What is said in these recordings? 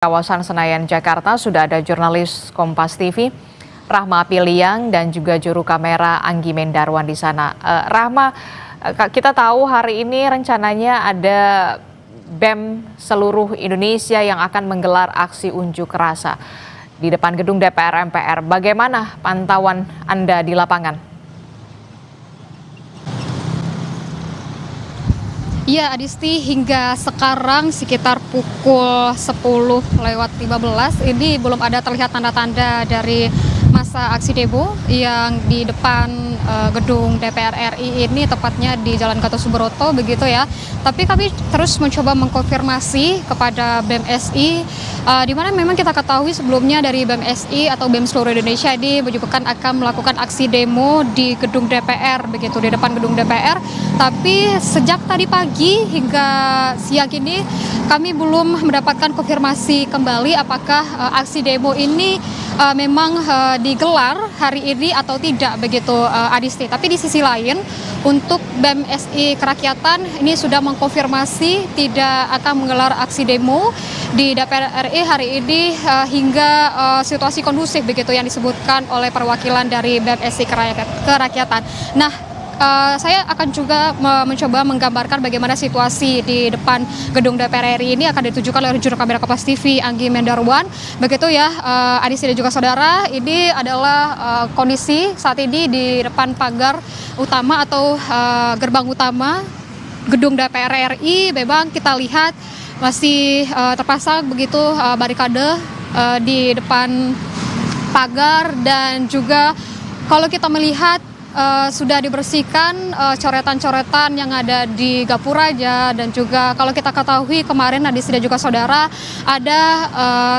Kawasan Senayan, Jakarta sudah ada jurnalis Kompas TV, Rahma Piliang dan juga juru kamera Anggi Mendarwan di sana. Rahma, kita tahu hari ini rencananya ada BEM seluruh Indonesia yang akan menggelar aksi unjuk rasa di depan gedung DPR MPR. Bagaimana pantauan Anda di lapangan? Ya, Adisti, hingga sekarang sekitar pukul 10:15 ini belum ada terlihat tanda-tanda dari masa aksi demo yang di depan gedung DPR RI ini, tepatnya di Jalan Gatot Subroto begitu ya. Tapi kami terus mencoba mengkonfirmasi kepada BEM SI, di mana memang kita ketahui sebelumnya dari BEM SI atau BEM seluruh Indonesia ini menyebutkan akan melakukan aksi demo di gedung DPR begitu, di depan gedung DPR. Tapi sejak tadi pagi hingga siang ini kami belum mendapatkan konfirmasi kembali apakah aksi demo ini memang digelar hari ini atau tidak begitu, Adisti. Tapi di sisi lain untuk BEM SI Kerakyatan ini sudah mengkonfirmasi tidak akan menggelar aksi demo di DPR RI hari ini hingga situasi kondusif begitu yang disebutkan oleh perwakilan dari BEM SI Kerakyatan. Nah, saya akan juga mencoba menggambarkan bagaimana situasi di depan gedung DPR RI ini akan ditujukan oleh juru kamera Kompas TV Anggi Mendarwan. Begitu ya, Adisti dan juga saudara, ini adalah kondisi saat ini di depan pagar utama atau gerbang utama gedung DPR RI. Memang kita lihat masih terpasang begitu barikade di depan pagar, dan juga kalau kita melihat sudah dibersihkan coretan-coretan yang ada di Gapuraja, dan juga kalau kita ketahui kemarin Adisti dan juga saudara ada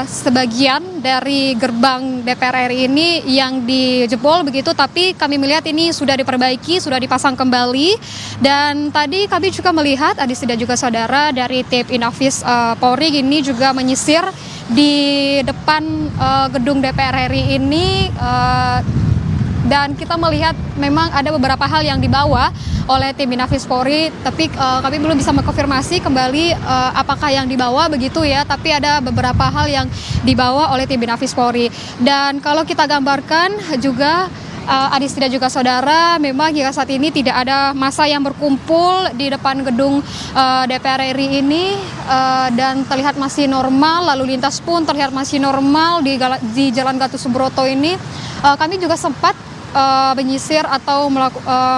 sebagian dari gerbang DPR RI ini yang dijebol begitu, tapi kami melihat ini sudah diperbaiki, sudah dipasang kembali. Dan tadi kami juga melihat Adisti dan juga saudara dari tim Inafis Polri ini juga menyisir di depan gedung DPR RI ini, dan kita melihat memang ada beberapa hal yang dibawa oleh tim Inafis Polri, tapi kami belum bisa mengkonfirmasi kembali apakah yang dibawa begitu ya, tapi ada beberapa hal yang dibawa oleh tim Inafis Polri. Dan kalau kita gambarkan juga Adisti dan juga saudara, memang hingga saat ini tidak ada massa yang berkumpul di depan gedung DPR RI ini, dan terlihat masih normal, lalu lintas pun terlihat masih normal di Jalan Gatot Subroto ini. Kami juga sempat menyisir atau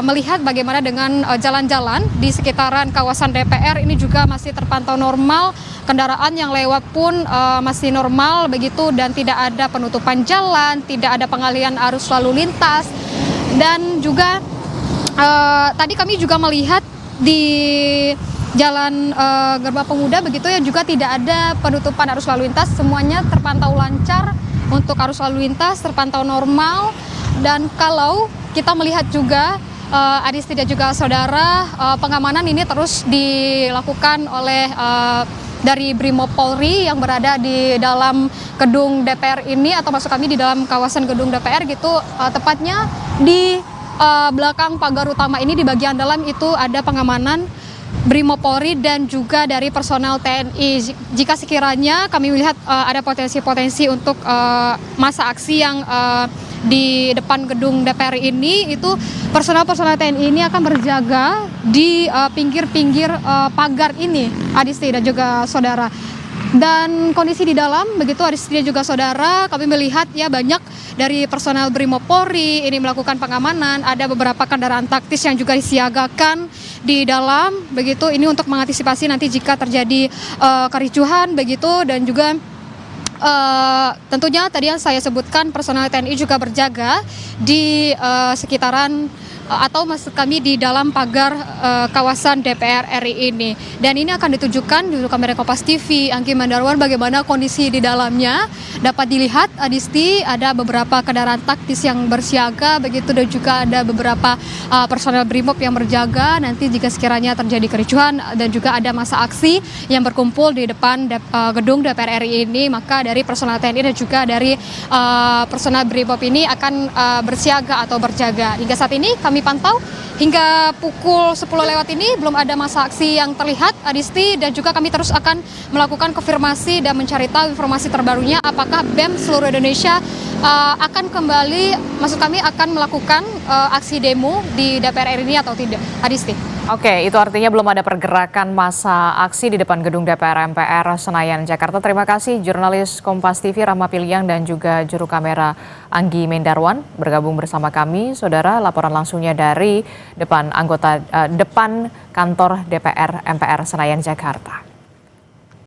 melihat bagaimana dengan jalan-jalan di sekitaran kawasan DPR ini juga masih terpantau normal, kendaraan yang lewat pun masih normal begitu, dan tidak ada penutupan jalan, tidak ada pengalihan arus lalu lintas. Dan juga tadi kami juga melihat di Jalan Gerbang Pemuda begitu ya, juga tidak ada penutupan arus lalu lintas, semuanya terpantau lancar untuk arus lalu lintas, terpantau normal. Dan kalau kita melihat juga Adisti dan juga saudara, pengamanan ini terus dilakukan oleh dari Brimob Polri yang berada di dalam gedung DPR ini, atau maksud kami di dalam kawasan gedung DPR gitu, tepatnya di belakang pagar utama ini di bagian dalam itu ada pengamanan Brimob Polri dan juga dari personel TNI. Jika sekiranya kami melihat ada potensi-potensi untuk masa aksi yang di depan gedung DPR ini, itu personel-personel TNI ini akan berjaga di pinggir-pinggir pagar ini, Adisti dan juga saudara. Dan kondisi di dalam begitu, Adisti dan juga saudara, kami melihat ya banyak dari personel Brimob Polri ini melakukan pengamanan. Ada beberapa kendaraan taktis yang juga disiagakan di dalam begitu, ini untuk mengantisipasi nanti jika terjadi kericuhan begitu. Dan juga tentunya tadi yang saya sebutkan, personel TNI juga berjaga di sekitaran atau maksud kami di dalam pagar kawasan DPR RI ini. Dan ini akan ditujukan di kamera Kompas TV Anggi Mendarwan bagaimana kondisi di dalamnya. Dapat dilihat Adisti, ada beberapa kendaraan taktis yang bersiaga begitu, dan juga ada beberapa personel Brimob yang berjaga nanti jika sekiranya terjadi kericuhan, dan juga ada massa aksi yang berkumpul di depan gedung DPR RI ini, maka dari personel TNI dan juga dari personel Brimob ini akan bersiaga atau berjaga. Hingga saat ini kami kami pantau hingga pukul 10 lewat ini belum ada masa aksi yang terlihat, Adisti, dan juga kami terus akan melakukan konfirmasi dan mencari tahu informasi terbarunya apakah BEM seluruh Indonesia akan kembali, maksud kami akan melakukan aksi demo di DPR RI ini atau tidak, Adisti. Oke, itu artinya belum ada pergerakan massa aksi di depan gedung DPR MPR Senayan, Jakarta. Terima kasih jurnalis Kompas TV Rahma Piliang dan juga juru kamera Anggi Mendarwan bergabung bersama kami. Saudara, laporan langsungnya dari depan kantor DPR MPR Senayan, Jakarta.